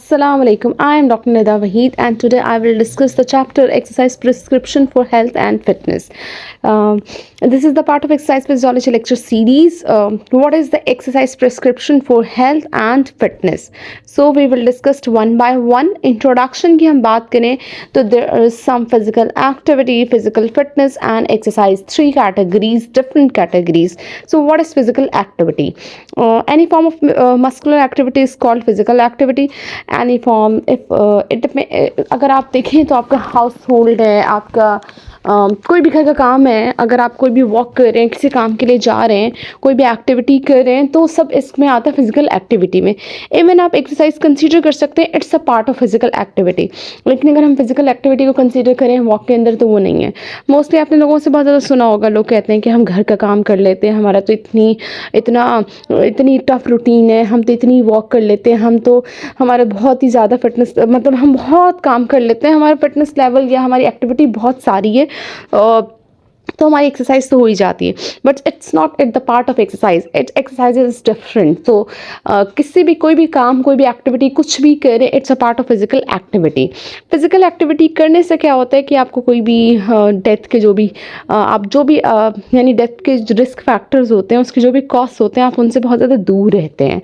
Assalamu alaikum. I am Dr. Nida Waheed, and today I will discuss the chapter Exercise Prescription for Health and Fitness. This is the part of Exercise Physiology lecture series. What is the exercise prescription for health and fitness? So we will discuss one by one. Introduction की हम बात करें तो there is some physical activity, physical fitness and exercise. Three categories, different categories. So what is physical activity? Any form of muscular activity is called physical activity. Any form if अगर आप देखें तो आपका हाउस होल्ड है, आपका कोई भी घर का काम है, अगर आप कोई भी वॉक कर रहे हैं, किसी काम के लिए जा रहे हैं, कोई भी एक्टिविटी कर रहे हैं, तो सब इसमें आता है फिजिकल एक्टिविटी में. इवन आप एक्सरसाइज कंसीडर कर सकते हैं, it's a part of physical activity. लेकिन अगर हम फिजिकल एक्टिविटी को कंसीडर करें वॉक के अंदर तो वो नहीं है. मोस्टली आपने लोगों से बहुत ज़्यादा सुना होगा, लोग कहते हैं कि हम घर का काम कर लेते हैं, हमारा तो इतनी टफ रूटीन है, हम तो इतनी वॉक कर लेते हैं, हम तो हमारा बहुत ही ज़्यादा फिटनेस, मतलब हम बहुत काम कर लेते हैं, हमारा फिटनेस लेवल या हमारी एक्टिविटी बहुत सारी है, तो हमारी एक्सरसाइज तो हो ही जाती है. But it's not at the part of exercise. Exercise is different. तो किसी भी कोई भी काम, कोई भी एक्टिविटी, कुछ भी करें, it's a part of physical activity. Physical activity करने से क्या होता है कि आपको कोई भी डेथ के यानी डेथ के जो रिस्क फैक्टर्स होते हैं, उसके जो भी कॉस्ट होते हैं, आप उनसे बहुत ज़्यादा दूर रहते हैं.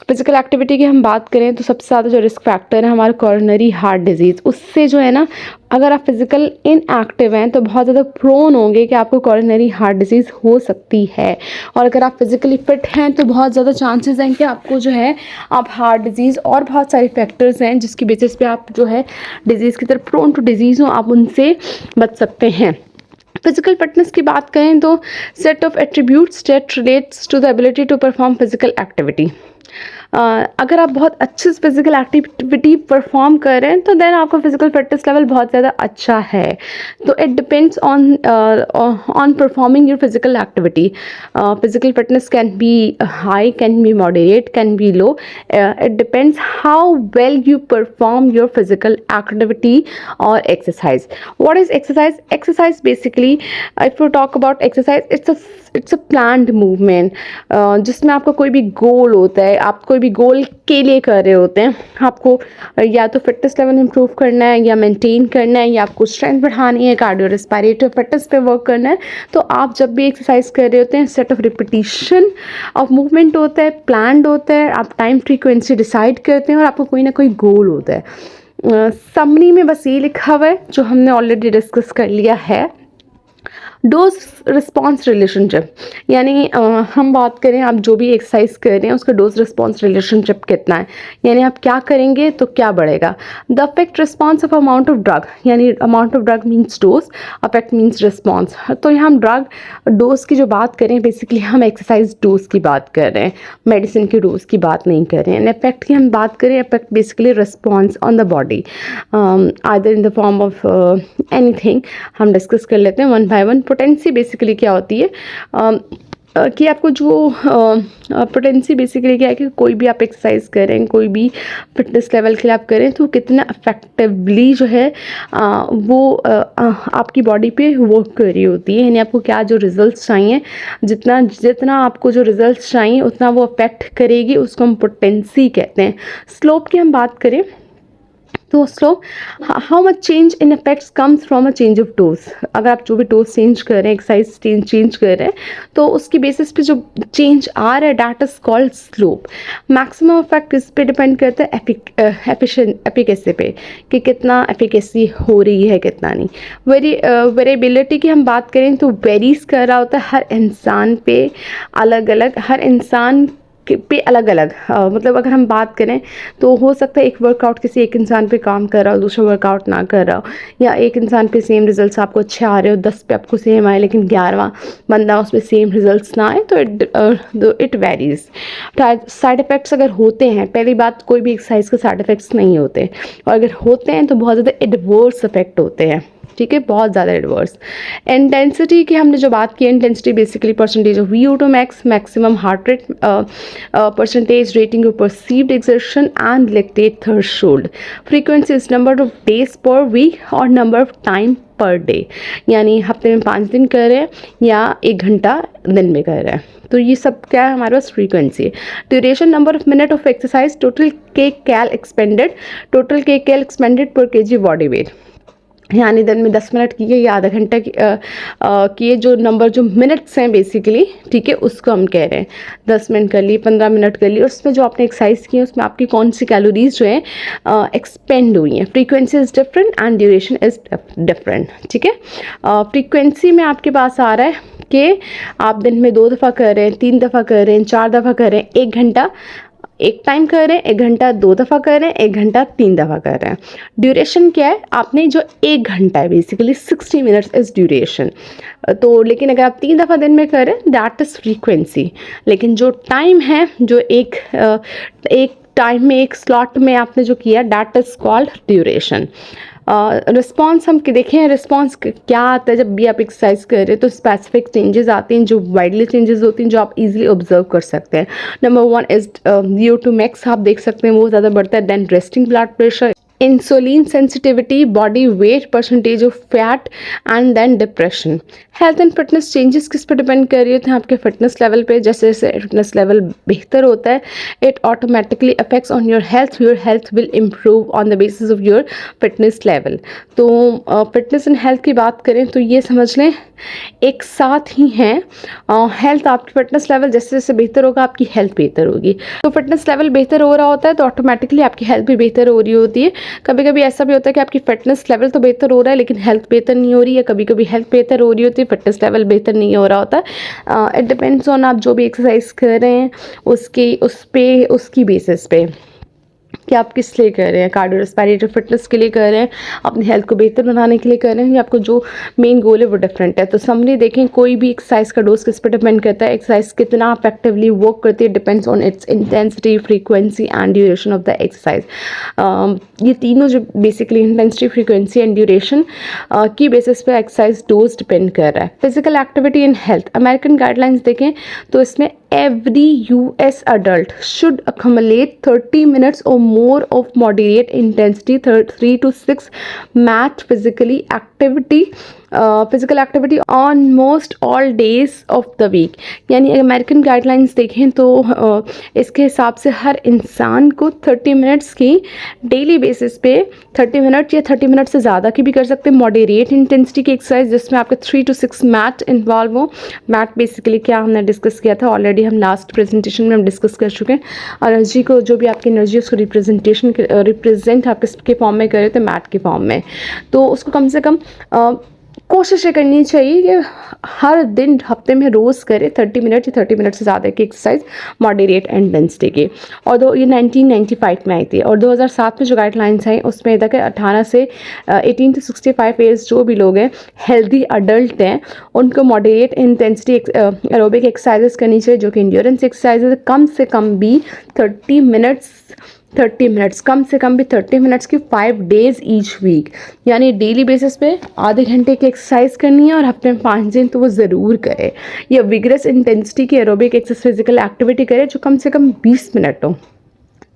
फिजिकल एक्टिविटी की हम बात करें तो सबसे ज़्यादा जो रिस्क फैक्टर है हमारा कॉरोनरी हार्ट डिजीज़. उससे जो है ना, अगर आप फिजिकल इनएक्टिव हैं तो बहुत ज़्यादा प्रोन होंगे कि आपको कॉरोनरी हार्ट डिजीज़ हो सकती है. और अगर आप फिजिकली फिट हैं तो बहुत ज़्यादा चांसेस हैं कि आपको जो है आप हार्ट डिजीज़ और बहुत सारे फैक्टर्स हैं जिसकी बेसिस पे आप जो है डिजीज़ की तरफ प्रोन टू डिजीज़ हो, आप उनसे बच सकते हैं. फिजिकल फिटनेस की बात करें तो set of attributes that relates to the ability to perform physical activity. अगर आप बहुत अच्छे से फिजिकल एक्टिविटी परफॉर्म कर रहे हैं तो देन आपका फिजिकल फिटनेस लेवल बहुत ज़्यादा अच्छा है. तो it depends on performing your physical activity. Physical fitness can be high, can be moderate, can be low. It depends how well you perform your physical activity और exercise. What is exercise? Exercise basically, if you talk about exercise, it's a planned movement जिसमें आपका कोई भी गोल होता है, आप कोई भी गोल के लिए कर रहे होते हैं. आपको या तो फिटनेस लेवल इंप्रूव करना है, या मेंटेन करना है, या आपको स्ट्रेंथ बढ़ानी है, कार्डियो रेस्पिरेटरी फिटनेस पे वर्क करना है. तो आप जब भी एक्सरसाइज कर रहे होते हैं, set of repetition of movement होता है, प्लान्ड होता है, आप टाइम फ्रीक्वेंसी डिसाइड करते हैं और आपको कोई ना कोई गोल होता है. समरी में बस ये लिखा हुआ है जो हमने ऑलरेडी डिस्कस कर लिया है. डोज रिस्पॉन्स रिलेशनशिप, यानी हम बात करें, आप जो भी एक्सरसाइज कर रहे हैं उसका डोज रिस्पॉन्स रिलेशनशिप कितना है, यानी आप क्या करेंगे तो क्या बढ़ेगा. The effect response of amount of drug, यानी amount of drug means dose, effect means response. तो यहाँ हम ड्रग डोज की जो बात करें, बेसिकली हम एक्सरसाइज डोज की बात कर रहे हैं, मेडिसिन की डोज की बात नहीं कर रहे हैं. इफेक्ट की हम बात करें, effect basically response on the body, either in the form of anything. हम डिस्कस कर लेते हैं one by one. Potency basically क्या होती है कि आपको जो पोटेंसी बेसिकली क्या है कि कोई भी आप एक्सरसाइज करें, कोई भी फिटनेस लेवल के लिए आप करें, तो कितना इफेक्टिवली जो है वो आपकी बॉडी पे वर्क कर रही होती है, यानी आपको क्या जो रिजल्ट्स चाहिए, जितना आपको जो रिजल्ट्स चाहिए उतना वो अफेक्ट करेगी, उसको हम पोटेंसी कहते हैं. स्लोप की हम बात करें तो slope, how much change in effects comes from a change of dose. अगर आप जो भी डोज चेंज कर रहे हैं, एक्सरसाइज चेंज कर रहे हैं, तो उसकी बेसिस पे जो चेंज आ रहा है, that is called slope. Maximum effect इस पे डिपेंड करता है एफिकेसी पे, कि कितना एफिकेसी हो रही है, कितना नहीं. वेरिएबिलिटी की हम बात करें तो वेरीज कर रहा होता है हर इंसान पे अलग अलग, हर इंसान पे अलग अलग. मतलब अगर हम बात करें तो हो सकता है एक वर्कआउट किसी एक इंसान पे काम कर रहा हो, दूसरा वर्कआउट ना कर रहा हो, या एक इंसान पे सेम रिजल्ट्स आपको अच्छे आ रहे हो, 10 पे आपको सेम आए, लेकिन 11वां बंदा उस पर सेम रिजल्ट्स ना आए, तो इट वेरीज. साइड इफ़ेक्ट्स अगर होते हैं, पहली बात, कोई भी एक्सरसाइज के साइड इफ़ेक्ट्स नहीं होते, और अगर होते हैं तो बहुत ज़्यादा एडवर्स इफेक्ट होते हैं. ठीक है, बहुत ज़्यादा एडवर्स. इंटेंसिटी की हमने जो बात की, intensity basically percentage of VO2 max, maximum heart rate, percentage rating of perceived exertion and lactate threshold. Frequency is number of days per week और number of time per day, यानी हफ्ते में 5 दिन कर रहे हैं या 1 घंटा दिन में कर रहे हैं। तो ये सब क्या है हमारे पास frequency. Duration, number of minute of exercise, total cal expended per KG body weight, यानी दिन में 10 मिनट किए या आधा घंटा किए, जो नंबर जो मिनट्स हैं बेसिकली, ठीक है, उसको हम कह रहे हैं। 10 मिनट कर ली, 15 मिनट कर ली, उसमें जो आपने एक्सरसाइज की है उसमें आपकी कौन सी कैलोरीज जो है एक्सपेंड हुई हैं। Frequency is different and duration is different, ठीक है। फ्रीक्वेंसी में आपके पास आ रहा है कि आप दिन में 2 दफ़ा कर रहे हैं, 3 दफ़ा कर रहे हैं, 4 दफ़ा कर रहे हैं, 1 घंटा एक टाइम कर रहे हैं, 1 घंटा 2 दफ़ा कर रहे हैं, 1 घंटा 3 दफ़ा कर रहे हैं। ड्यूरेशन क्या है, आपने जो 1 घंटा है बेसिकली 60 मिनट्स इज़ ड्यूरेशन। तो लेकिन अगर आप 3 दफ़ा दिन में कर रहे हैं दैट इज़ फ्रीक्वेंसी। लेकिन जो टाइम है, जो एक टाइम में, एक स्लॉट में आपने जो किया, that is called duration. Response हम देखें, रिस्पॉन्स क्या आता है जब भी आप एक्सरसाइज कर रहे हैं, तो स्पेसिफिक चेंजेस आते हैं जो वाइडली चेंजेस होती हैं, जो आप इजीली ऑब्जर्व कर सकते हैं। नंबर 1 इज VO2 मैक्स, आप देख सकते हैं वो ज़्यादा बढ़ता है। Then resting blood pressure, insulin sensitivity, body weight, percentage of fat, and then depression. Health and fitness changes किस पे डिपेंड कर रही होती हैं, आपके फिटनेस लेवल पे। जैसे जैसे फिटनेस लेवल बेहतर होता है, it automatically affects on your health will improve on the basis of your fitness level. तो फिटनेस एंड हेल्थ की बात करें तो ये समझ लें एक साथ ही हैं। हेल्थ, आपकी फिटनेस लेवल जैसे जैसे बेहतर होगा आपकी हेल्थ बेहतर होगी। तो फिटनेस लेवल बेहतर हो रहा होता है तो ऑटोमेटिकली आपकी हेल्थ भी बेहतर हो रही होती है। कभी कभी ऐसा भी होता है कि आपकी फिटनेस लेवल तो बेहतर हो रहा है लेकिन हेल्थ बेहतर नहीं हो रही है, कभी कभी हेल्थ बेहतर हो रही होती है, फिटनेस लेवल बेहतर नहीं हो रहा होता। इट डिपेंड्स ऑन आप जो भी एक्सरसाइज कर रहे हैं उसकी बेसिस पे कि आप किस लिए कर रहे हैं। कार्डियो रेस्पिरेटरी फिटनेस के लिए कर रहे हैं, अपनी हेल्थ को बेहतर बनाने के लिए कर रहे हैं, या आपको जो मेन गोल है वो डिफरेंट है। तो समरी देखें, कोई भी एक्सरसाइज का डोज किस पर डिपेंड करता है, एक्सरसाइज कितना इफेक्टिवली वर्क करती है, depends on it's intensity, frequency and duration of the exercise. ये तीनों जो basically intensity, frequency and duration की बेसिस पे एक्सरसाइज डोज डिपेंड कर रहा है। Physical activity in health, American guidelines देखें तो इसमें every US adult should accumulate 30 minutes or more of moderate intensity 3 to 6 max physical activity on most all days of the week। यानी American guidelines देखें तो इसके हिसाब से हर इंसान को 30 मिनट्स की डेली बेसिस पे 30 मिनट या 30 मिनट से ज़्यादा की भी कर सकते हैं मॉडरेट इंटेंसिटी की एक्सरसाइज, जिसमें आपके 3 to 6 मैट इन्वॉल्व हो। मैट बेसिकली क्या हमने डिस्कस किया था ऑलरेडी, हम लास्ट प्रेजेंटेशन में हम डिस्कस कर चुके हैं। एनर्जी को, जो भी आपकी एनर्जी उसको रिप्रेजेंट आप किसके फॉर्म में करें तो मैट के फॉर्म में। तो उसको कम से कम कोशिश ये करनी चाहिए कि हर दिन हफ्ते में रोज़ करें 30 मिनट या 30 मिनट से ज़्यादा की एक्सरसाइज मॉडरेट इंटेंसिटी की। और ये 1995 में आई थी, और 2007 में जो गाइडलाइंस आई उसमें तक 18 से 18 to 65 ईयर्स जो भी लोग हैं हेल्दी अडल्ट हैं उनको मॉडरेट इंटेंसिटी एरोबिक एक्सरसाइजेस करनी चाहिए, जो कि इंड्योरेंस एक्सरसाइजेज कम से कम भी 30 मिनट्स कम से कम भी 30 मिनट्स की 5 डेज ईच वीक, यानी डेली बेसिस पे आधे घंटे की एक्सरसाइज करनी है और हफ्ते में 5 दिन तो वो ज़रूर करे। या विगरस इंटेंसिटी की एरोबिक एक्सरसाइज फिजिकल एक्टिविटी करे जो कम से कम 20 मिनट हो,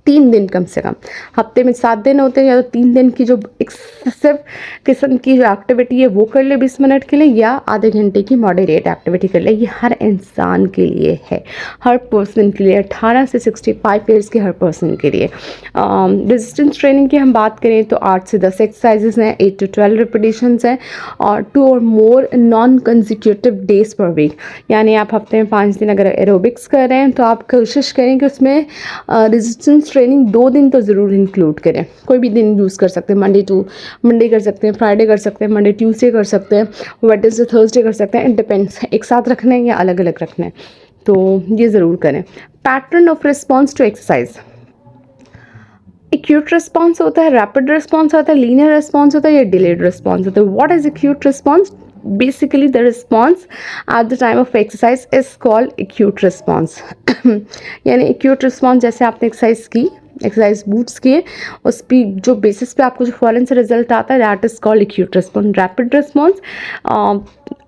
3 दिन कम से कम। हफ्ते में 7 दिन होते हैं, या तो 3 दिन की जो एक्सेसिव किस्म की जो एक्टिविटी है वो कर ले 20 मिनट के लिए, या आधे घंटे की मॉडरेट एक्टिविटी कर ले। ये हर इंसान के लिए है, हर पर्सन के लिए, 18 से 65 ईयर्स के हर पर्सन के लिए। रेजिस्टेंस ट्रेनिंग की हम बात करें तो 8 से 10 एक्सरसाइजेस हैं, 8 to 12 रिपीटिशंस हैं, और 2 or more non consecutive days per week. यानी आप हफ्ते में 5 दिन अगर एरोबिक्स कर रहे हैं तो आप कोशिश करें कि उसमें रेजिस्टेंस ट्रेनिंग 2 दिन तो ज़रूर इंक्लूड करें। कोई भी दिन यूज़ कर सकते हैं, मंडे कर सकते हैं, फ्राइडे कर सकते हैं, मंडे ट्यूसडे कर सकते हैं, वेडनेसडे थर्सडे कर सकते हैं। इट डिपेंड्स, एक साथ रखना है या अलग अलग रखना है, तो ये ज़रूर करें। Pattern of response to exercise, acute response होता है, रैपिड रिस्पॉन्स होता है, लीनियर रिस्पॉन्स होता है, या डिलेड रिस्पॉन्स होता है। What is acute response? Basically the response at the time of exercise is called acute response। यानी acute response जैसे आपने एक्सरसाइज बूट्स किए उस पर जो बेसिस पे आपको जो फ़ौरन से रिजल्ट आता है that is called acute response. Rapid response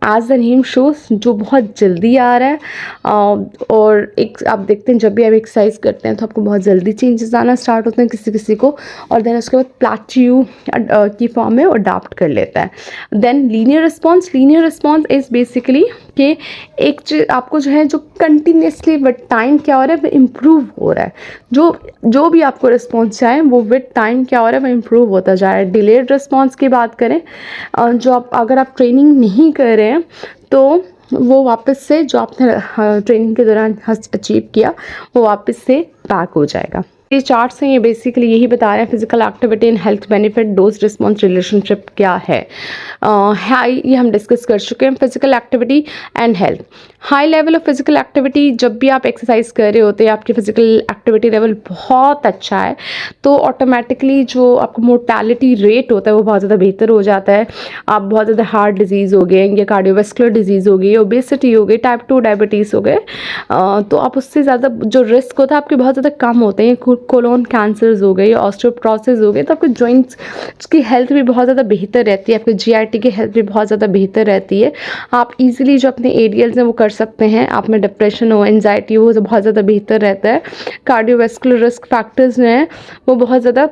as the name shows जो बहुत जल्दी आ रहा है। और एक आप देखते हैं जब भी आप एक्सरसाइज करते हैं तो आपको बहुत जल्दी चेंजेस आना स्टार्ट होते हैं किसी किसी को, और देन उसके बाद प्लेट्यू की फॉर्म में अडाप्ट कर लेता है। Then linear response is basically कि एक चीज आपको जो है जो कंटिन्यूसली विद टाइम क्या हो रहा है वो इम्प्रूव हो रहा है। जो भी आपको रिस्पॉन्स चाहे वो विद टाइम क्या हो रहा है वो इम्प्रूव होता जा रहा है। डिलेड रिस्पॉन्स की बात करें, जो आप अगर आप ट्रेनिंग नहीं कर रहे हैं तो वो वापस से जो आपने ट्रेनिंग के दौरान अचीव किया वो वापस से बैक हो जाएगा। ये चार्ट्स हैं, ये बेसिकली यही बता रहे हैं physical activity and health benefit dose response relationship क्या है। हाई ये हम डिस्कस कर चुके हैं। Physical activity and health, high level of physical activity, जब भी आप एक्सरसाइज कर रहे होते हैं आपकी फिजिकल एक्टिविटी लेवल बहुत अच्छा है तो ऑटोमेटिकली जो आपका मोर्टेलिटी रेट होता है वो बहुत ज़्यादा बेहतर हो जाता है। आप बहुत ज़्यादा हार्ट डिजीज़ हो गए या कार्डियोवास्कुलर डिजीज़ हो गई, ओबेसिटी हो गई, टाइप 2 डायबिटीज़ हो गए, तो आप उससे ज़्यादा जो रिस्क होता है आपके बहुत ज़्यादा कम होते हैं। कोलोन कैंसर्स हो गए, ऑस्टियोपोरोसिस हो गए, तो आपके जॉइंट्स की हेल्थ भी बहुत ज़्यादा बेहतर रहती है, आपके जीआईटी की हेल्थ भी बहुत ज़्यादा बेहतर रहती है। आप इजीली जो अपने एरियल्स हैं वो कर सकते हैं। आप में डिप्रेशन हो, एंजाइटी हो, तो बहुत ज़्यादा बेहतर रहता है। कार्डियोवास्कुलर रिस्क फैक्टर्स जो हैं वो बहुत ज़्यादा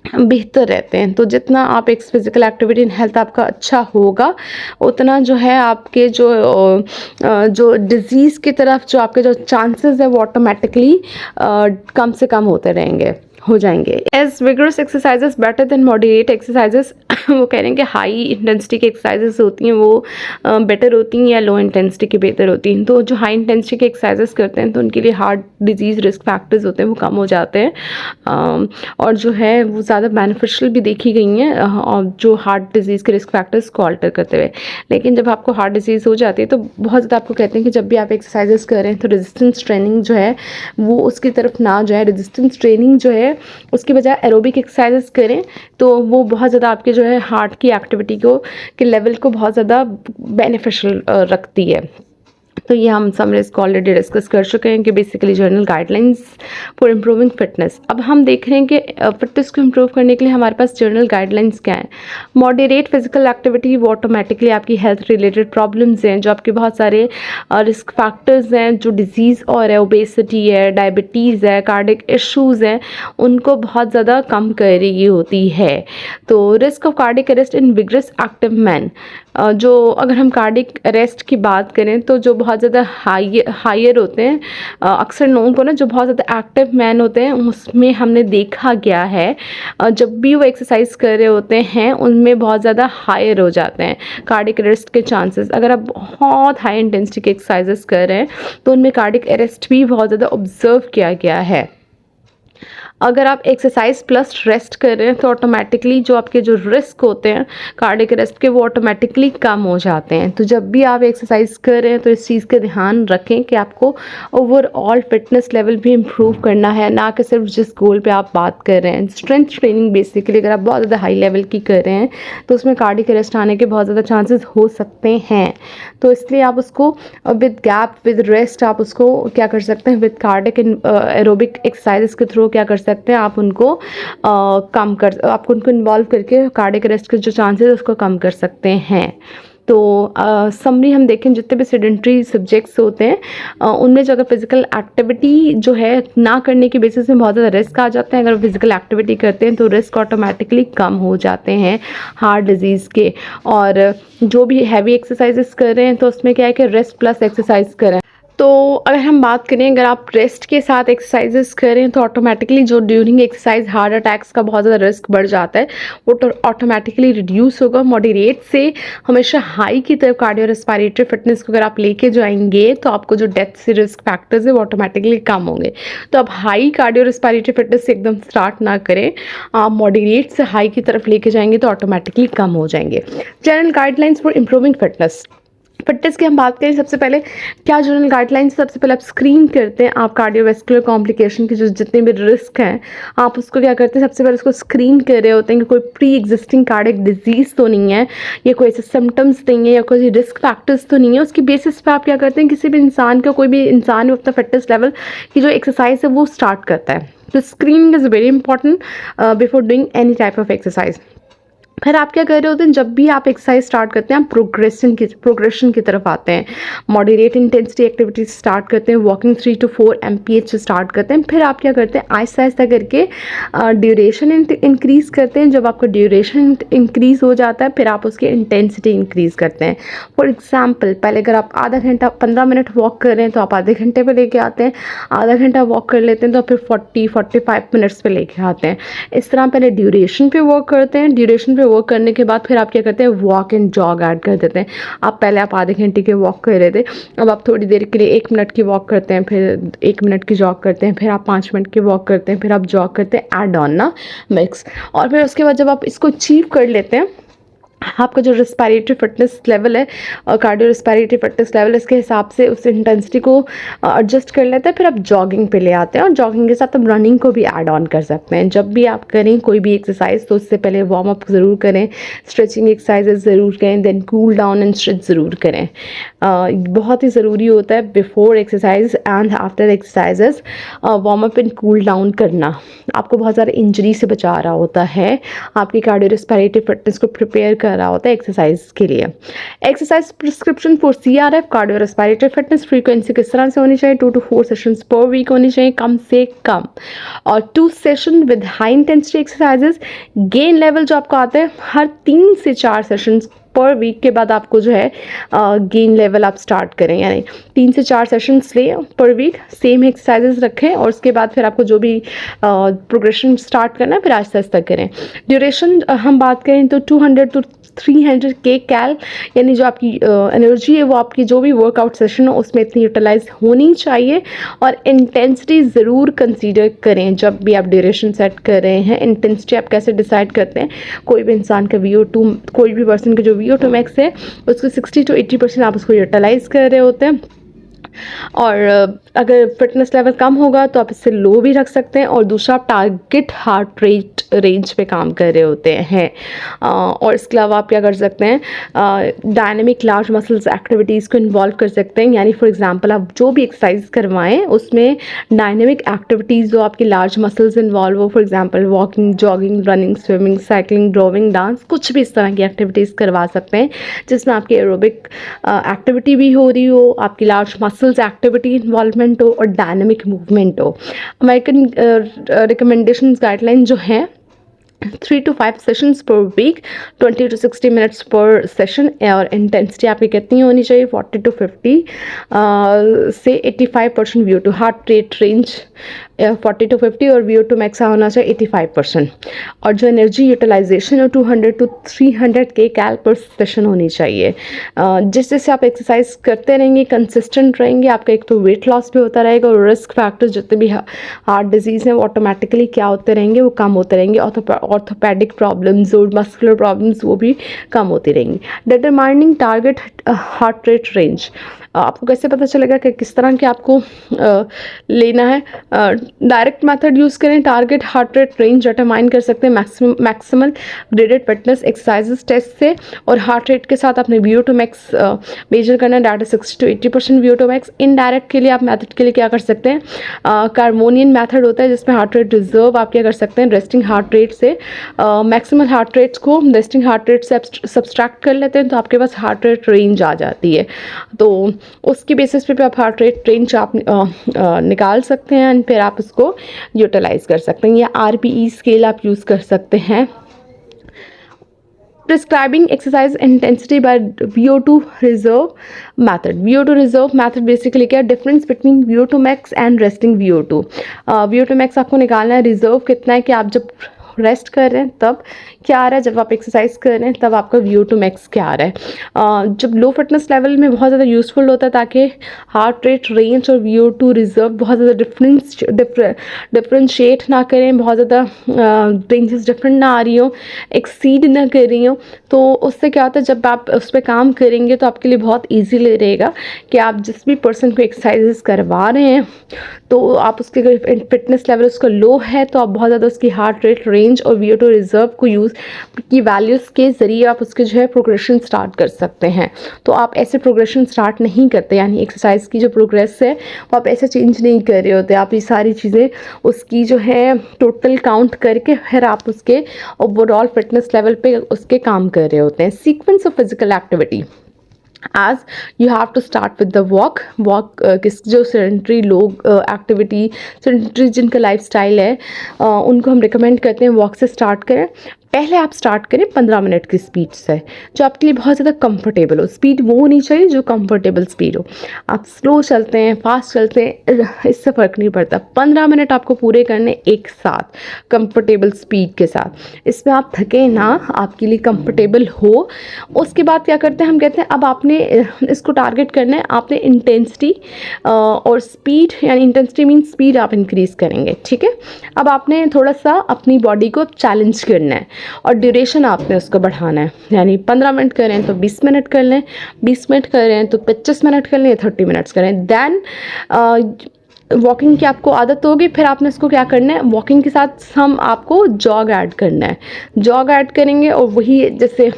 बेहतर रहते हैं। तो जितना आप एक फिजिकल एक्टिविटी एंड हेल्थ आपका अच्छा होगा उतना जो है आपके जो डिज़ीज़ की तरफ जो आपके जो चांसेस है वो ऑटोमेटिकली कम से कम होते रहेंगे, हो जाएंगे। As vigorous exercises better than moderate exercises, वो कह रहे हैं कि हाई इंटेंसिटी की एक्सरसाइजेस होती हैं वो बेटर होती हैं या लो इंटेंसिटी की बेहतर होती हैं। तो जो हाई इंटेंसिटी की एक्सरसाइजेस करते हैं तो उनके लिए हार्ट डिजीज़ रिस्क फैक्टर्स होते हैं वो कम हो जाते हैं, और जो है वो ज़्यादा बेनिफिशियल भी देखी गई हैं और जो हार्ट डिजीज़ के रिस्क फैक्टर्स को ऑल्टर करते हुए। लेकिन जब आपको हार्ट डिजीज़ हो जाती है तो बहुत ज़्यादा आपको कहते हैं कि जब भी आप एक्सरसाइजेस कर रहे हैं तो रेजिस्टेंस ट्रेनिंग जो है वो उसकी तरफ ना जाए। रेजिस्टेंस ट्रेनिंग जो है उसकी बजाय एरोबिक एक्सरसाइजेस करें तो वो बहुत ज़्यादा आपके जो है हार्ट की एक्टिविटी को के लेवल को बहुत ज़्यादा बेनिफिशियल रखती है। तो ये हम समरीज को ऑलरेडी डिस्कस कर चुके हैं कि basically journal guidelines for improving fitness. अब हम देख रहे हैं कि फिटनेस को इम्प्रूव करने के लिए हमारे पास जर्नल गाइडलाइंस क्या है। मॉडरेट फिजिकल एक्टिविटी, वो ऑटोमेटिकली आपकी हेल्थ रिलेटेड प्रॉब्लम्स हैं, जो आपके बहुत सारे रिस्क फैक्टर्स हैं, जो डिजीज़ और है, ओबेसिटी है, डायबिटीज़ है, कार्डिक इश्यूज़ हैं, उनको बहुत ज़्यादा कम कर रही होती है। तो risk of cardiac arrest in vigorous active man, जो अगर हम कार्डिक अरेस्ट की बात करें तो जो बहुत ज़्यादा हायर होते हैं, अक्सर लोगों को ना जो बहुत ज़्यादा एक्टिव मैन होते हैं उसमें हमने देखा गया है जब भी वो एक्सरसाइज कर रहे होते हैं उनमें बहुत ज़्यादा हायर हो जाते हैं कार्डिक अरेस्ट के चांसेस। अगर आप बहुत हाई इंटेंसिटी के एक्सरसाइजेस कर रहे हैं तो उनमें कार्डिक अरेस्ट भी बहुत ज़्यादा ऑब्जर्व किया गया है। अगर आप एक्सरसाइज प्लस रेस्ट कर रहे हैं तो ऑटोमेटिकली जो आपके जो रिस्क होते हैं कार्डियक अरेस्ट के वो ऑटोमेटिकली कम हो जाते हैं। तो जब भी आप एक्सरसाइज कर रहे हैं तो इस चीज़ का ध्यान रखें कि आपको ओवरऑल फिटनेस लेवल भी इम्प्रूव करना है, ना कि सिर्फ जिस गोल पे आप बात कर रहे हैं। स्ट्रेंथ ट्रेनिंग बेसिकली अगर आप बहुत ज़्यादा हाई लेवल की कर रहे हैं तो उसमें कार्डियक अरेस्ट आने के बहुत ज़्यादा चांसेस हो सकते हैं। तो इसलिए आप उसको विद गैप विद रेस्ट आप उसको क्या कर सकते हैं, विद कार्डियक एरोबिक एक्सरसाइजेस के थ्रू क्या कर सकते हैं, आप उनको आपको उनको इन्वॉल्व करके कार्डियक अरेस्ट के जो चांसेस उसको कम कर सकते हैं। तो समरी हम देखें जितने भी सेडेंट्री सब्जेक्ट्स होते हैं उनमें जो अगर फिजिकल एक्टिविटी जो है ना करने की बेसिस में बहुत ज़्यादा रिस्क आ जाते हैं, अगर फिजिकल एक्टिविटी करते हैं तो रिस्क ऑटोमेटिकली कम हो जाते हैं हार्ट डिजीज़ के। और जो भी हैवी एक्सरसाइजेस कर रहे हैं तो उसमें क्या है कि रेस्ट प्लस एक्सरसाइज करें। तो अगर हम बात करें अगर आप रेस्ट के साथ एक्सरसाइजेस करें तो ऑटोमेटिकली जो ड्यूरिंग एक्सरसाइज हार्ट अटैक्स का बहुत ज़्यादा रिस्क बढ़ जाता है वो तो ऑटोमेटिकली रिड्यूस होगा। मॉडरेट से हमेशा हाई की तरफ कार्डियो रेस्पिरेटरी फिटनेस को अगर आप लेके जाएंगे तो आपको जो डेथ से रिस्क फैक्टर्स है वो ऑटोमेटिकली कम होंगे। तो आप हाई कार्डियो रेस्पिरेटरी फिटनेस से एकदम स्टार्ट ना करें, आप मॉडरेट से हाई की तरफ लेके जाएंगे तो ऑटोमेटिकली कम हो जाएंगे। General guidelines for improving fitness की हम बात करें, सबसे पहले क्या जनरल गाइडलाइंस, सबसे पहले आप स्क्रीन करते हैं आप कार्डियोवैस्कुलर कॉम्प्लिकेशन के जो जितने भी रिस्क हैं आप उसको क्या करते हैं, सबसे पहले उसको स्क्रीन कर रहे होते हैं कि कोई प्री एग्जिस्टिंग कार्डियक डिजीज़ तो नहीं है या कोई ऐसे सिम्टम्स नहीं है या कोई रिस्क फैक्टर्स तो नहीं है। उसकी बेसिस पे आप क्या करते हैं, किसी भी इंसान का कोई भी इंसान अपना फिटनेस लेवल की जो एक्सरसाइज है वो स्टार्ट करता है। तो screening is very important before doing any type of exercise. फिर आप क्या कर रहे होते हैं, जब भी आप एक्सरसाइज स्टार्ट करते हैं आप प्रोग्रेशन की तरफ आते हैं। मॉडरेट इंटेंसिटी एक्टिविटीज स्टार्ट करते हैं, वॉकिंग 3 to 4 MPH से स्टार्ट करते हैं। फिर आप क्या करते हैं, आहिस्ता आहिस्ता करके ड्यूरेशन इंक्रीज़ करते हैं। जब आपका ड्यूरेशन इंक्रीज़ हो जाता है फिर आप उसकी इंटेंसिटी इंक्रीज़ करते हैं। फॉर एग्जाम्पल, पहले अगर आप आधा घंटा 15 मिनट वॉक कर रहे हैं तो आप आधे घंटे पे लेके आते हैं, आधा घंटा वॉक कर लेते हैं तो फिर 40-45 मिनट्स पे लेके आते हैं। इस तरह पहले ड्यूरेशन पे वर्क करते हैं, ड्यूरेशन पे वर्क करने के बाद फिर आप क्या करते हैं, वॉक एंड जॉग ऐड कर देते हैं। आप आधे घंटे के वॉक कर रहे थे, अब आप थोड़ी देर के लिए 1 मिनट की वॉक करते हैं, फिर 1 मिनट की जॉग करते हैं, फिर आप 5 मिनट की वॉक करते हैं, फिर आप जॉग करते हैं, ऐड ऑन ना मिक्स। और फिर उसके बाद जब आप इसको अचीव कर लेते हैं, आपका जो रेस्पिरेटरी फिटनेस लेवल है और कार्डियो रेस्पिरेटरी फिटनेस लेवल, इसके हिसाब से उस इंटेंसिटी को एडजस्ट कर लेते हैं। फिर आप जॉगिंग पे ले आते हैं और जॉगिंग के साथ आप रनिंग को भी ऐड ऑन कर सकते हैं। जब भी आप करें कोई भी एक्सरसाइज तो उससे पहले वार्म अप ज़रूर करें, स्ट्रेचिंग एक्सरसाइजेज ज़रूर करें, then cool down and stretch ज़रूर करें। बहुत ही ज़रूरी होता है before exercise and after exercises warm up and cool down करना। आपको बहुत ज़्यादा इंजरी से बचा रहा होता है, आपकी कार्डियो रेस्पिरेटरी फिटनेस को प्रिपेयर कर रहा होता है एक्सरसाइज के लिए। Exercise prescription for CRF cardio respiratory fitness, frequency किस तरह से होनी चाहिए, 2 to 4 सेशंस पर वीक होनी चाहिए कम से कम, और 2 session with high intensity exercises. Gain level जो आपको आता है हर 3 से 4 सेशंस पर वीक के बाद आपको जो है गेन लेवल आप स्टार्ट करें, यानी 3 से 4 सेशंस लें पर वीक, सेम एक्सरसाइजेस रखें और उसके बाद फिर आपको जो भी प्रोग्रेशन स्टार्ट करना है फिर आहिस्ता आहिस्ता करें। ड्यूरेशन हम बात करें तो 200 to 300 के कैल, यानी जो आपकी एनर्जी है वो आपकी जो भी वर्कआउट सेशन हो उसमें इतनी यूटिलाइज होनी चाहिए। और इंटेंसिटी ज़रूर कंसीडर करें जब भी आप ड्यूरेशन सेट कर रहे हैं। इंटेंसिटी आप कैसे डिसाइड करते हैं, कोई भी इंसान का VO2, कोई भी पर्सन का जो VO2 मैक्स है उसको 60 to 80% आप उसको यूटिलाइज कर रहे होते हैं। और अगर फिटनेस लेवल कम होगा तो आप इससे लो भी रख सकते हैं। और दूसरा, आप टारगेट हार्ट रेट रेंज पे काम कर रहे होते हैं। और इसके अलावा आप क्या कर सकते हैं, डायनेमिक लार्ज मसल्स एक्टिविटीज़ को इन्वॉल्व कर सकते हैं। यानी फॉर एग्जांपल आप जो भी एक्सरसाइज करवाएं उसमें डायनेमिक एक्टिविटीज़ जो आपकी लार्ज मसल्स इन्वॉल्व हो, for example walking, jogging, running, swimming, cycling, driving, dance, कुछ भी इस तरह की एक्टिविटीज़ करवा सकते हैं जिसमें आपकी एरोबिक एक्टिविटी भी हो रही हो, आपकी लार्ज मसल्स एक्टिविटी इन्वॉल्वमेंट हो और डायनेमिक मूवमेंट हो। अमेरिकन रिकमेंडेशंस गाइडलाइन जो हैं 3 to 5 sessions per week, 20 to 60 minutes per session. और इंटेंसिटी आपकी कितनी होनी चाहिए, 40 to 50 से 85% VO2 heart rate range 40 to 50 और VO2 मैक्स होना चाहिए 85%। और जो एनर्जी यूटिलाइजेशन है 200 to 300 के कैल पर सेशन होनी चाहिए। जिस जैसे आप एक्सरसाइज करते रहेंगे, कंसिस्टेंट रहेंगे, आपका एक तो वेट लॉस भी होता रहेगा और रिस्क फैक्टर्स जितने भी हार्ट डिजीज़ हैं वो ऑटोमेटिकली क्या होते रहेंगे, वो कम होते रहेंगे। ऑर्थोपेडिक प्रॉब्लम्स और मस्कुलर प्रॉब्लम्स वो भी कम होती रहेंगी। Determining target heart rate range, आपको कैसे पता चलेगा कि किस तरह के आपको लेना है। डायरेक्ट मेथड यूज़ करें, target heart rate range determine कर सकते हैं maximal graded fitness exercises test से। और हार्ट रेट के साथ आपने VO2 मैक्स मेजर करना है, data 60 to 80% VO2 max. Indirect के लिए आप मेथड के लिए क्या कर सकते हैं, कार्मोनियन मेथड होता है जिसमें हार्ट रेट रिजर्व आप क्या कर सकते हैं, रेस्टिंग हार्ट रेट से मैक्सिमल हार्ट रेट्स को रेस्टिंग हार्ट रेट से सब्सट्रैक्ट कर लेते हैं तो आपके पास हार्ट रेट रेंज आ जाती है। तो उसकी बेसिस पे आप हार्ट रेट रेंज आप निकाल सकते हैं और फिर आप उसको यूटिलाइज कर सकते हैं। या RPE स्केल आप यूज़ कर सकते हैं। Prescribing exercise intensity bye VO2 reserve method. VO2 reserve method basically क्या है, difference between VO2 max and resting VO2। VO2 max आपको निकालना है, रिजर्व कितना है कि आप जब रेस्ट कर रहे हैं तब क्या आ रहा है, जब आप एक्सरसाइज कर रहे हैं तब आपका VO2 मैक्स क्या आ रहा है। जब लो फिटनेस लेवल में बहुत ज़्यादा यूज़फुल होता है ताकि हार्ट रेट रेंज और VO2 रिजर्व बहुत ज़्यादा डिफ्रेंशिएट ना करें, बहुत ज़्यादा रेंजेस डिफरेंट ना आ रही हो, एक्सीड ना कर रही हो। तो उससे क्या होता है, जब आप उस पर काम करेंगे तो आपके लिए बहुत ईजीली रहेगा कि आप जिस भी पर्सन को एक्सरसाइजेस करवा रहे हैं तो आप उसके फिटनेस लेवल उसका लो है तो आप बहुत ज़्यादा उसकी हार्ट रेट रेंज रेंज और VO2 रिजर्व को यूज़ की वैल्यूज़ के ज़रिए आप उसके जो है प्रोग्रेशन स्टार्ट कर सकते हैं। तो आप ऐसे प्रोग्रेशन स्टार्ट नहीं करते, यानी एक्सरसाइज की जो प्रोग्रेस है वो आप ऐसे चेंज नहीं कर रहे होते। आप ये सारी चीज़ें उसकी जो है टोटल काउंट करके फिर आप उसके ओवरऑल फिटनेस लेवल पे उसके काम कर रहे होते हैं। Sequence of physical activity, as you have to start with the walk किस जो सेडेंटरी लोग एक्टिविटी सेडेंटरी जिनका लाइफस्टाइल है उनको हम रिकमेंड करते हैं वॉक से स्टार्ट करें। पहले आप स्टार्ट करें 15 मिनट की स्पीड से, जो आपके लिए बहुत ज़्यादा कंफर्टेबल हो। स्पीड वो होनी चाहिए जो कंफर्टेबल स्पीड हो। आप स्लो चलते हैं, फास्ट चलते हैं, इससे फ़र्क नहीं पड़ता। 15 मिनट आपको पूरे करने एक साथ कंफर्टेबल स्पीड के साथ। इसमें आप थके ना, आपके लिए कंफर्टेबल हो। उसके बाद क्या करते हैं, हम कहते हैं अब आपने इसको टारगेट करना है, आपने इंटेंसिटी और स्पीड, यानी इंटेंसिटी मीन स्पीड आप इंक्रीज़ करेंगे, ठीक है। अब आपने थोड़ा सा अपनी बॉडी को चैलेंज करना है और ड्यूरेशन आपने उसको बढ़ाना है, यानी 15 मिनट करें तो 20 मिनट कर लें, 20 मिनट करें तो 25 मिनट कर लें, 30 मिनट्स करें। दैन वॉकिंग की आपको आदत होगी, फिर आपने इसको क्या करना है, वॉकिंग के साथ हम आपको जॉग ऐड करना है। जॉग ऐड करेंगे और वही जैसे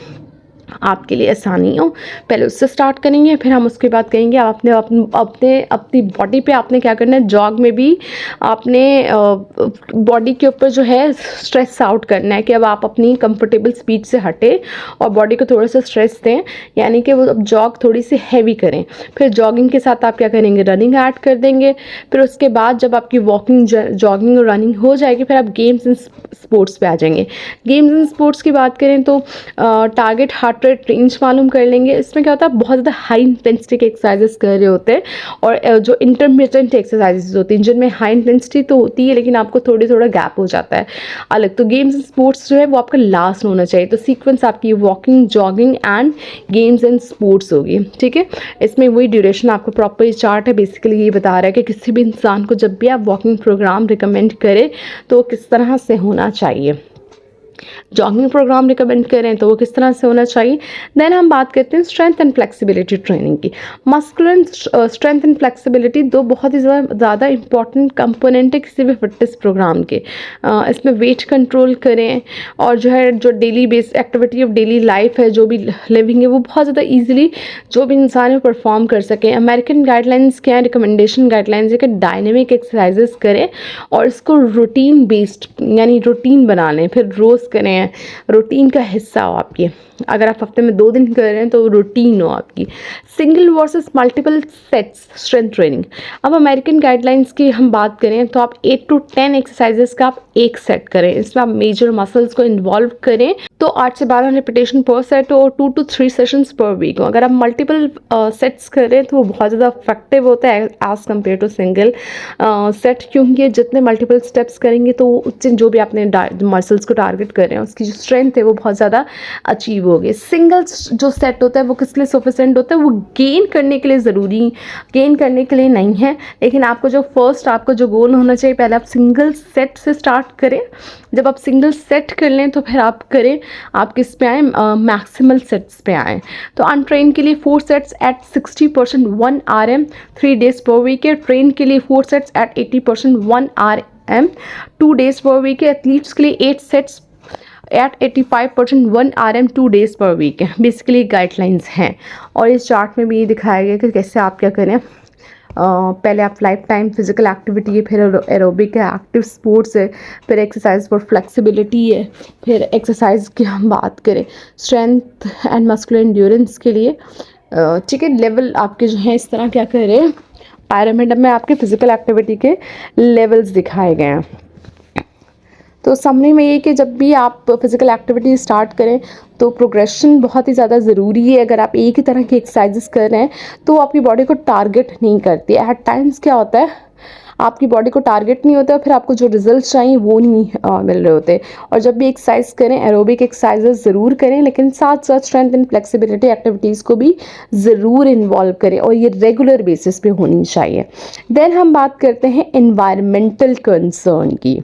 आपके लिए आसानी हो, पहले उससे स्टार्ट करेंगे, फिर हम उसके बाद कहेंगे आपने अपनी बॉडी पे आपने क्या करना है। जॉग में भी आपने बॉडी के ऊपर जो है स्ट्रेस आउट करना है कि अब आप अपनी कंफर्टेबल स्पीड से हटे और बॉडी को थोड़ा सा स्ट्रेस दें, यानी कि वो अब जॉग थोड़ी सी हैवी करें। फिर जॉगिंग के साथ आप क्या करेंगे, रनिंग ऐड कर देंगे। फिर उसके बाद जब आपकी वॉकिंग जॉगिंग और रनिंग हो जाएगी, फिर आप गेम्स एंड स्पोर्ट्स पे आ जाएंगे। गेम्स एंड स्पोर्ट्स की बात करें तो टारगेट हार्ट रेट रेंज मालूम कर लेंगे। इसमें क्या होता है, बहुत ज़्यादा हाई इंटेंसिटी के एक्सरसाइजेस कर रहे होते हैं और जो इंटरमिटेंट एक्सरसाइजेस होती हैं जिनमें हाई इंटेंसिटी तो होती है लेकिन आपको थोड़ा गैप हो जाता है अलग। तो गेम्स एंड स्पोर्ट्स जो है वो आपका लास्ट होना चाहिए। तो सीक्वेंस आपकी walking, jogging and games and sports होगी, ठीक है। इसमें वही ड्यूरेशन आपको प्रॉपर चार्ट है, बेसिकली ये बता रहा है कि किसी भी इंसान को जब भी आप वॉकिंग प्रोग्राम रिकमेंड करें तो किस तरह से होना चाहिए। जॉगिंग प्रोग्राम रिकमेंड करें तो वो किस तरह से होना चाहिए। देन हम बात करते हैं स्ट्रेंथ एंड फ्लेक्सिबिलिटी ट्रेनिंग की। मस्कुलर स्ट्रेंथ एंड फ्लेक्सिबिलिटी दो बहुत ही ज़्यादा इंपॉर्टेंट कंपोनेंट है किसी भी फिटनेस प्रोग्राम के। इसमें वेट कंट्रोल करें और जो है जो daily base activity of daily life है, जो भी लिविंग है, वो बहुत ज़्यादा ईजिली जो भी इंसान है परफॉर्म कर सकें। अमेरिकन गाइडलाइंस क्या है, रिकमेंडेशन गाइडलाइंस है कि डायनेमिक एक्सरसाइजेस करें और इसको रूटीन बेस्ड यानी रूटीन बना लें, फिर रोज़ करें, रूटीन का हिस्सा हो आपकी। अगर आप हफ्ते में 2 दिन कर रहे हैं तो रूटीन हो आपकी। Single versus multiple sets strength training. अब अमेरिकन गाइडलाइंस की हम बात करें तो आप 8 to 10 एक्सरसाइजेस का आप एक सेट करें, इसमें आप मेजर मसल्स को इन्वॉल्व करें तो 8 से 12 रिपीटेशन पर सेट हो और 2 to 3 सेशंस पर वीक हो। अगर आप मल्टीपल सेट्स कर रहे हैं तो वो बहुत ज़्यादा इफेक्टिव होता है as compare to single set, क्योंकि जितने मल्टीपल स्टेप्स करेंगे तो उससे जो भी आपने मसल्स को टारगेट कर रहे हैं उसकी जो स्ट्रेंथ है वो बहुत ज़्यादा अचीव होगी। सिंगल जो सेट होता है वो किस लिए सफिशिएंट होता है, वो गेन करने के लिए ज़रूरी, गेन करने के लिए नहीं है, लेकिन आपको जो फर्स्ट आपका जो गोल होना चाहिए, पहले आप सिंगल सेट से स्टार्ट करें। जब आप सिंगल सेट कर लें तो फिर आप करें, आप किस पे आए, मैक्सिमल सेट्स पे आए। तो अनट्रेन के लिए 4 sets at 60% 1 RM 3 days per week है। ट्रेन के लिए 4 sets at 80% 1 RM 2 days per week है। एथलीट्स के लिए 8 sets at 85% 1 RM 2 days per week है। बेसिकली गाइडलाइंस हैं और इस चार्ट में भी ये दिखाया गया कि कैसे आप क्या करें। पहले आप लाइफ टाइम फिजिकल एक्टिविटी है, फिर एरोबिक है, एक्टिव स्पोर्ट्स है, फिर एक्सरसाइज फॉर फ्लेक्सिबिलिटी है, फिर एक्सरसाइज की हम बात करें स्ट्रेंथ एंड मस्कुलर एंड्योरेंस के लिए, ठीक है। लेवल आपके जो हैं इस तरह क्या कर रहे हैं, पिरामिड में आपके फिजिकल एक्टिविटी के लेवल्स दिखाए गए हैं। तो समरी में ये कि जब भी आप फिज़िकल एक्टिविटी स्टार्ट करें तो प्रोग्रेशन बहुत ही ज़्यादा ज़रूरी है। अगर आप एक ही तरह की एक्सरसाइजेस कर रहे हैं तो आपकी बॉडी को टारगेट नहीं करती है। एट टाइम्स क्या होता है, आपकी बॉडी को टारगेट नहीं होता, फिर आपको जो रिजल्ट चाहिए वो नहीं मिल रहे होते। और जब भी एक्सरसाइज करें, एरोबिक एक्सरसाइजेस ज़रूर करें, लेकिन साथ साथ स्ट्रेंथ एंड फ्लेक्सिबिलिटी एक्टिविटीज़ को भी ज़रूर इन्वॉल्व करें और ये रेगुलर बेसिस पे होनी चाहिए। देन हम बात करते हैं एनवायरमेंटल कंसर्न की।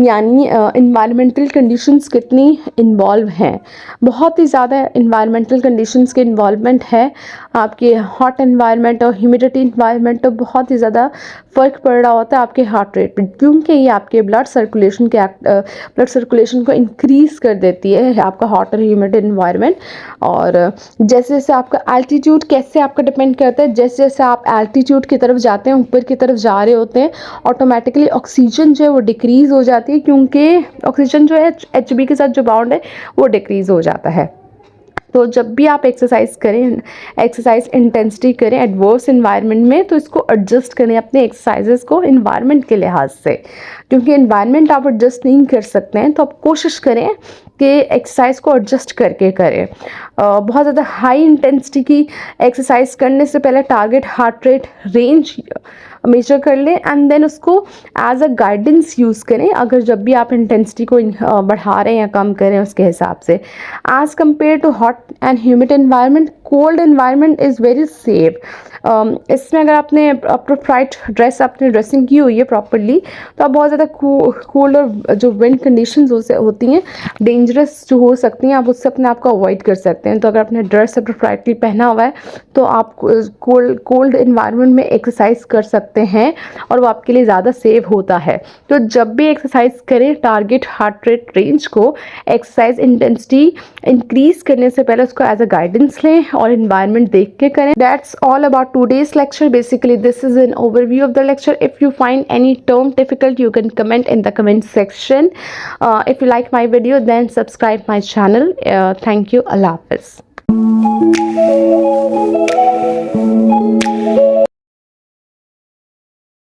यानी इन्वायरमेंटल कंडीशंस कितनी इन्वॉल्व हैं। बहुत ही ज़्यादा इन्वायरमेंटल कंडीशंस के इन्वॉल्वमेंट है। आपके हॉट इन्वायरमेंट और ह्यूमिडिटी इन्वायरमेंट तो बहुत ही ज़्यादा फ़र्क पड़ रहा होता है आपके हार्ट रेट पे, क्योंकि ये आपके ब्लड सर्कुलेशन को इंक्रीज़ कर देती है आपका हॉट और ह्यूमिड इन्वायरमेंट। और जैसे जैसे आपका एल्टीट्यूड कैसे आपका डिपेंड करता है, जैसे जैसे आप एल्टीट्यूड की तरफ जाते हैं, ऊपर की तरफ जा रहे होते हैं, ऑटोमेटिकली ऑक्सीजन जो है वो डिक्रीज़ हो जाती है, क्योंकि ऑक्सीजन जो है Hb के साथ जो बाउंड है वो डिक्रीज़ हो जाता है। तो जब भी आप एक्सरसाइज करें, एक्सरसाइज इंटेंसिटी करें एडवर्स इन्वायरमेंट में, तो इसको एडजस्ट करें अपने एक्सरसाइजेस को इन्वायरमेंट के लिहाज से, क्योंकि इन्वायरमेंट आप एडजस्ट नहीं कर सकते हैं। तो आप कोशिश करें कि एक्सरसाइज को एडजस्ट करके करें। बहुत ज़्यादा हाई इंटेंसिटी की एक्सरसाइज करने से पहले target heart rate range measure कर लें एंड देन उसको एज अ गाइडेंस यूज़ करें, अगर जब भी आप इंटेंसिटी को बढ़ा रहे हैं या कम करें उसके हिसाब से। As compare to hot and humid environment, cold environment is very safe. इसमें अगर आपने प्रोप्राइट ड्रेस आपने ड्रेसिंग की हुई है प्रॉपरली, तो आप बहुत ज़्यादा कोल्ड और जो विंड कंडीशंस होती हैं डेंजरस जो हो सकती हैं, आप उससे अपने आप को अवॉइड कर सकते हैं। तो अगर आपने ड्रेस प्रोप्राइटली पहना हुआ है तो आप कोल्ड इन्वायरमेंट में एक्सरसाइज कर सकते हैं और वो आपके लिए ज़्यादा सेफ होता है। तो जब भी एक्सरसाइज करें, टारगेट हार्ट रेट रेंज को एक्सरसाइज इंटेंसिटी इंक्रीज करने से पहले उसको एज अ गाइडेंस लें और इन्वायरमेंट देख के करें। That's all about today's lecture. Basically this is an overview of the lecture. If you find any term difficult, you can comment in the comment section. If you like my video, then subscribe my channel. Thank you. Allah Hafiz.